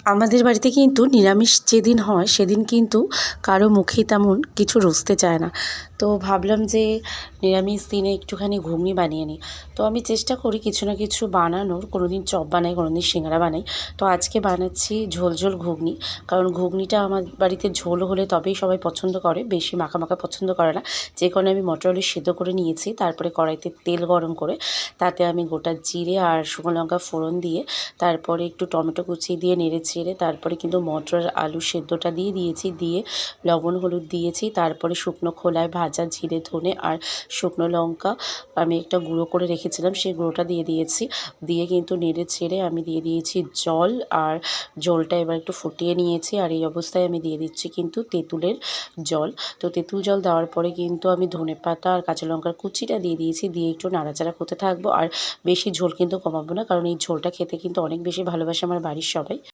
আমাদের বাড়িতে কিন্তু নিরামিষ যেদিন হয় সেদিন কিন্তু কারো মুখেই তেমন কিছু রুচতে চায় না। তো ভাবলাম যে নিরামিষ দিনে একটুখানি ঘুগনি বানিয়ে নিই। তো আমি চেষ্টা করি কিছু না কিছু বানানোর, কোনো দিন চপ বানাই, কোনো দিন সিঙ্গারা বানাই। তো আজকে বানাচ্ছি ঝোল ঝোল ঘুগনি। কারণ ঘুগনিটা আমার বাড়িতে ঝোল হলে তবেই সবাই পছন্দ করে, বেশি মাখা মাখা পছন্দ করে না। যে কারণে আমি মটর আলু সেদ্ধ করে নিয়েছি, তারপরে কড়াইতে তেল গরম করে তাতে আমি গোটা জিরে আর শুকনো লঙ্কা ফোড়ন দিয়ে তারপরে একটু টমেটো কুচি দিয়ে নেড়ে-চেড়ে তারপরে কিন্তু মটর আলু সেদ্ধটা দিয়ে দিয়েছি, দিয়ে লবণ হলুদ দিয়েছি। তারপরে শুকনো খোলায় ভাজা জিরে ধনে আর শুকনো লঙ্কা আমি একটা গুঁড়ো করে রেখেছিলাম, সেই গুঁড়োটা দিয়ে দিয়েছি। দিয়ে কিন্তু নেড়ে-চেড়ে আমি দিয়ে দিয়েছি জল, আর জলটা এবার একটু ফুটিয়ে নিয়েছি। আর এই অবস্থায় আমি দিয়ে দিচ্ছি কিন্তু তেঁতুলের জল। তো তেঁতুল জল দেওয়ার পরে কিন্তু আমি ধনেপাতা আর কাঁচা লঙ্কার কুচিটা দিয়ে দিয়েছি, দিয়ে একটু নাড়াচাড়া করতে থাকবো। আর বেশি ঝোল কিন্তু কমাবো না, কারণ এই ঝোলটা খেতে কিন্তু অনেক বেশি ভালোবাসে আমার বাড়ির সবাই।